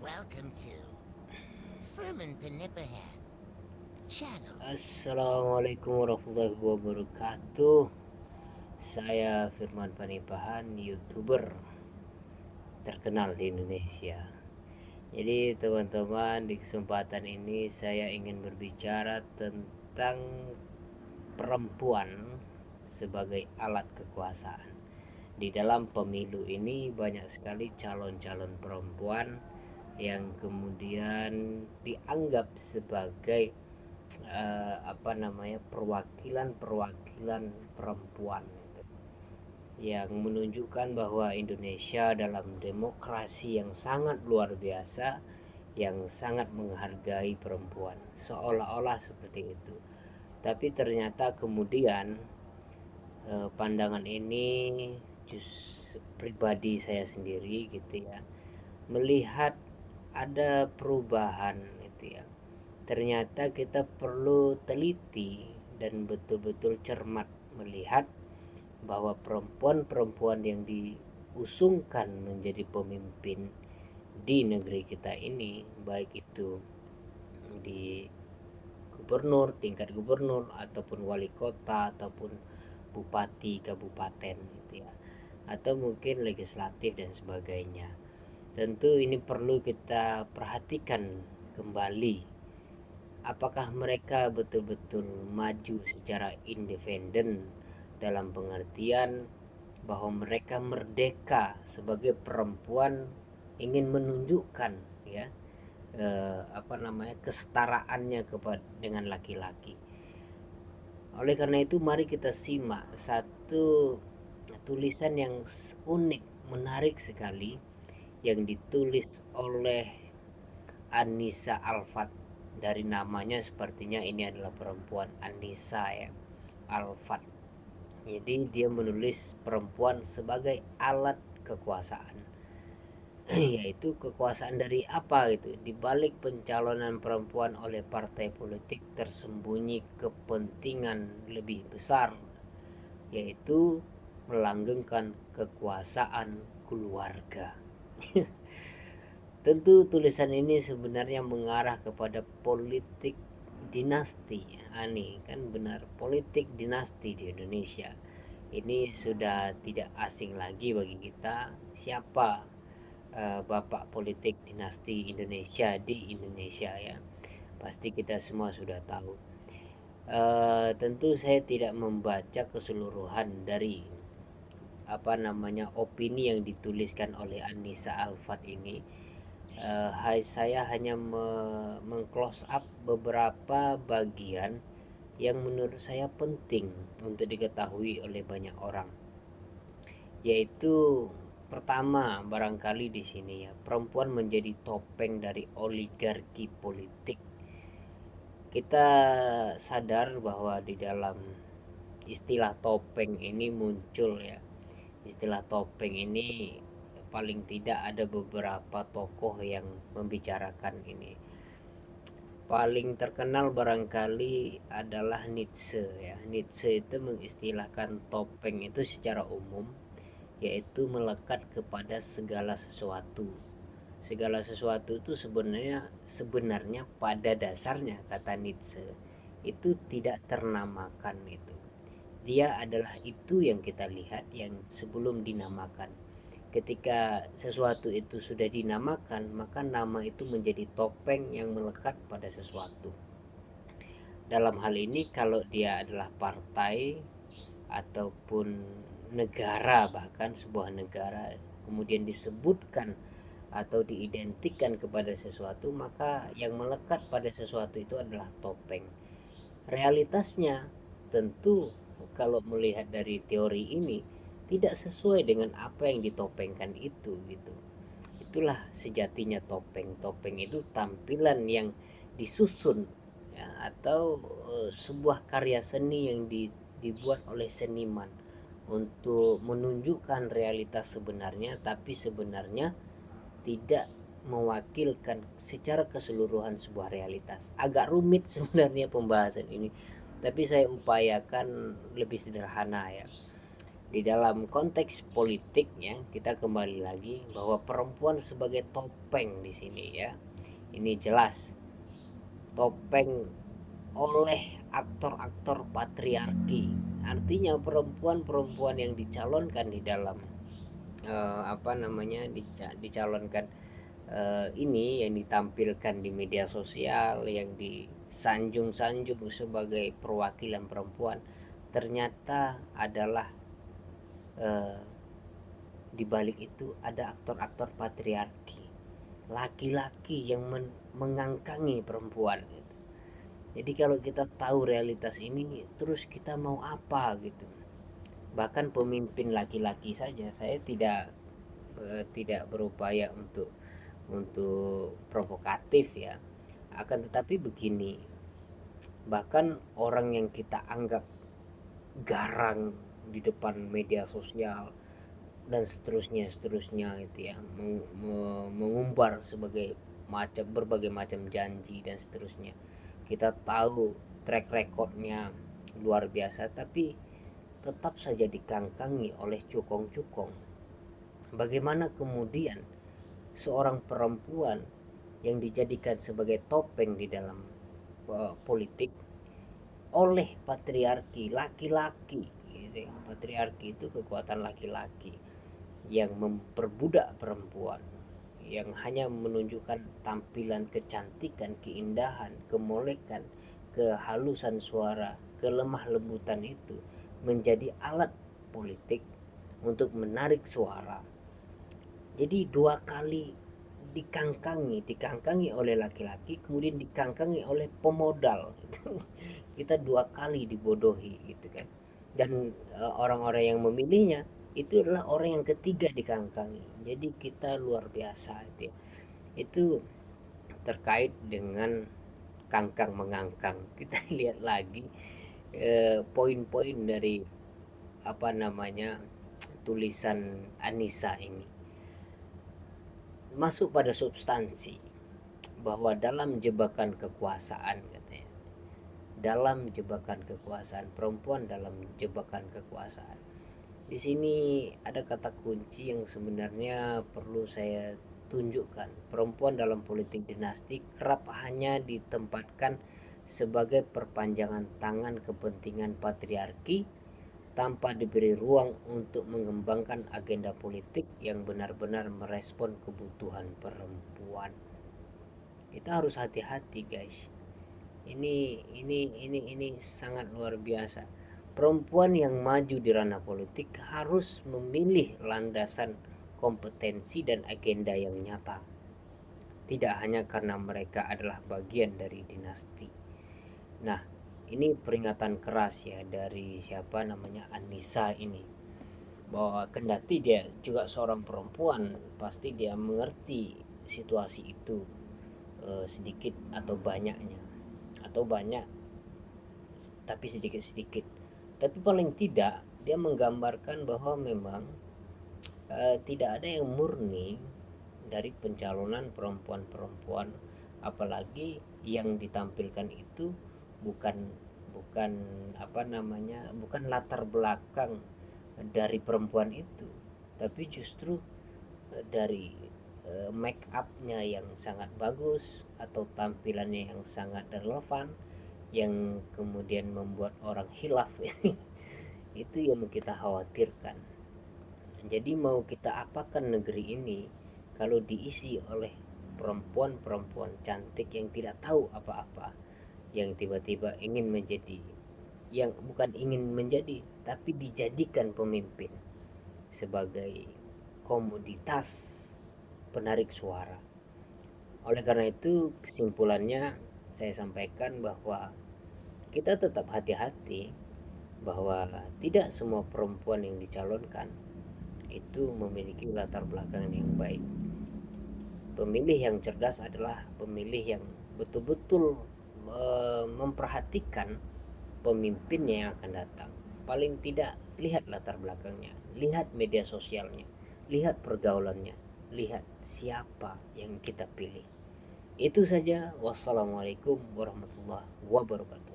Welcome to Furman Panipahan Channel. Assalamualaikum warahmatullahi wabarakatuh. Saya Firman Panipahan, YouTuber terkenal di Indonesia. Jadi teman-teman, di kesempatan ini saya ingin berbicara tentang perempuan sebagai alat kekuasaan. Di dalam pemilu ini banyak sekali calon-calon perempuan yang kemudian dianggap sebagai perwakilan-perwakilan perempuan yang menunjukkan bahwa Indonesia dalam demokrasi yang sangat luar biasa, yang sangat menghargai perempuan, seolah-olah seperti itu. Tapi ternyata kemudian pandangan ini pribadi saya sendiri gitu ya, melihat ada perubahan gitu ya. Ternyata kita perlu teliti dan betul-betul cermat melihat bahwa perempuan-perempuan yang diusungkan menjadi pemimpin di negeri kita ini, baik itu di tingkat gubernur ataupun wali kota ataupun bupati kabupaten gitu ya, atau mungkin legislatif dan sebagainya. Tentu ini perlu kita perhatikan kembali, apakah mereka betul-betul maju secara independen dalam pengertian bahwa mereka merdeka sebagai perempuan, ingin menunjukkan ya kesetaraannya kepada dengan laki-laki. Oleh karena itu mari kita simak satu tulisan yang unik, menarik sekali, yang ditulis oleh Anissa Alfat. Dari namanya sepertinya ini adalah perempuan, Anissa ya, Alfat. Jadi dia menulis perempuan sebagai alat kekuasaan. Yaitu kekuasaan dari apa gitu. Di balik pencalonan perempuan oleh partai politik tersembunyi kepentingan lebih besar, yaitu melanggengkan kekuasaan keluarga. Tentu tulisan ini sebenarnya mengarah kepada politik dinasti. Ani kan benar, politik dinasti di Indonesia ini sudah tidak asing lagi bagi kita. Siapa bapak politik dinasti Indonesia di Indonesia ya, pasti kita semua sudah tahu. Tentu saya tidak membaca keseluruhan dari opini yang dituliskan oleh Anissa Alfat ini. Saya hanya mengclose up beberapa bagian yang menurut saya penting untuk diketahui oleh banyak orang, yaitu pertama, barangkali di sini ya, perempuan menjadi topeng dari oligarki politik. Kita sadar bahwa di dalam istilah topeng ini muncul ya, istilah topeng ini paling tidak ada beberapa tokoh yang membicarakan ini. Paling terkenal barangkali adalah Nietzsche ya. Nietzsche itu mengistilahkan topeng itu secara umum, yaitu melekat kepada segala sesuatu. Segala sesuatu itu sebenarnya pada dasarnya, kata Nietzsche, itu tidak ternamakan itu. Dia adalah itu yang kita lihat yang sebelum dinamakan. Ketika sesuatu itu sudah dinamakan, maka nama itu menjadi topeng yang melekat pada sesuatu. Dalam hal ini kalau dia adalah partai ataupun negara, bahkan sebuah negara kemudian disebutkan atau diidentikan kepada sesuatu, maka yang melekat pada sesuatu itu adalah topeng. Realitasnya tentu kalau melihat dari teori ini tidak sesuai dengan apa yang ditopengkan itu gitu. Itulah sejatinya topeng. Topeng itu tampilan yang disusun ya, atau sebuah karya seni yang dibuat oleh seniman untuk menunjukkan realitas sebenarnya, tapi sebenarnya tidak mewakilkan secara keseluruhan sebuah realitas. Agak rumit sebenarnya pembahasan ini, tapi saya upayakan lebih sederhana ya. Di dalam konteks politik ya, kita kembali lagi bahwa perempuan sebagai topeng di sini ya. Ini jelas topeng oleh aktor-aktor patriarki. Artinya perempuan-perempuan yang dicalonkan di dalam dicalonkan ini yang ditampilkan di media sosial, yang disanjung-sanjung sebagai perwakilan perempuan, ternyata adalah eh, di balik itu ada aktor-aktor patriarki, laki-laki yang mengangkangi perempuan gitu. Jadi kalau kita tahu realitas ini, terus kita mau apa gitu. Bahkan pemimpin laki-laki saja, saya tidak berupaya untuk provokatif ya. Akan tetapi begini, bahkan orang yang kita anggap garang di depan media sosial dan seterusnya itu ya, mengumbar berbagai macam janji dan seterusnya. Kita tahu track recordnya luar biasa, tapi tetap saja dikangkangi oleh cukong-cukong. Bagaimana kemudian seorang perempuan yang dijadikan sebagai topeng di dalam politik oleh patriarki laki-laki gitu ya. Patriarki itu kekuatan laki-laki yang memperbudak perempuan, yang hanya menunjukkan tampilan kecantikan, keindahan, kemolekan, kehalusan suara, kelemah lembutan itu menjadi alat politik untuk menarik suara. Jadi dua kali dikangkangi oleh laki-laki, kemudian dikangkangi oleh pemodal. Kita dua kali dibodohi gitu kan. Dan orang-orang yang memilihnya itu adalah orang yang ketiga dikangkangi. Jadi kita luar biasa itu ya. Itu terkait dengan kangkang mengangkang. Kita lihat lagi poin-poin dari tulisan Anissa ini, masuk pada substansi bahwa dalam jebakan kekuasaan, katanya, dalam jebakan kekuasaan, perempuan dalam jebakan kekuasaan. Di sini ada kata kunci yang sebenarnya perlu saya tunjukkan. Perempuan dalam politik dinasti kerap hanya ditempatkan sebagai perpanjangan tangan kepentingan patriarki tanpa diberi ruang untuk mengembangkan agenda politik yang benar-benar merespon kebutuhan perempuan. Kita harus hati-hati, guys. Ini sangat luar biasa. Perempuan yang maju di ranah politik harus memilih landasan kompetensi dan agenda yang nyata. Tidak hanya karena mereka adalah bagian dari dinasti. Nah, ini peringatan keras ya dari siapa namanya Anissa ini, bahwa kendati dia juga seorang perempuan, pasti dia mengerti situasi itu, sedikit atau banyaknya, atau banyak tapi sedikit-sedikit. Tapi paling tidak dia menggambarkan bahwa memang tidak ada yang murni dari pencalonan perempuan-perempuan, apalagi yang ditampilkan itu bukan bukan bukan latar belakang dari perempuan itu, tapi justru dari make upnya yang sangat bagus atau tampilannya yang sangat relevan, yang kemudian membuat orang hilaf. Itu yang kita khawatirkan. Jadi mau kita apakan negeri ini kalau diisi oleh perempuan-perempuan cantik yang tidak tahu apa-apa, yang tiba-tiba ingin menjadi, yang bukan ingin menjadi tapi dijadikan pemimpin sebagai komoditas penarik suara. Oleh karena itu kesimpulannya saya sampaikan bahwa kita tetap hati-hati, bahwa tidak semua perempuan yang dicalonkan itu memiliki latar belakang yang baik. Pemilih yang cerdas adalah pemilih yang betul-betul memperhatikan pemimpinnya yang akan datang. Paling tidak lihat latar belakangnya, lihat media sosialnya, lihat pergaulannya, lihat siapa yang kita pilih. Itu saja. Wassalamualaikum warahmatullahi wabarakatuh.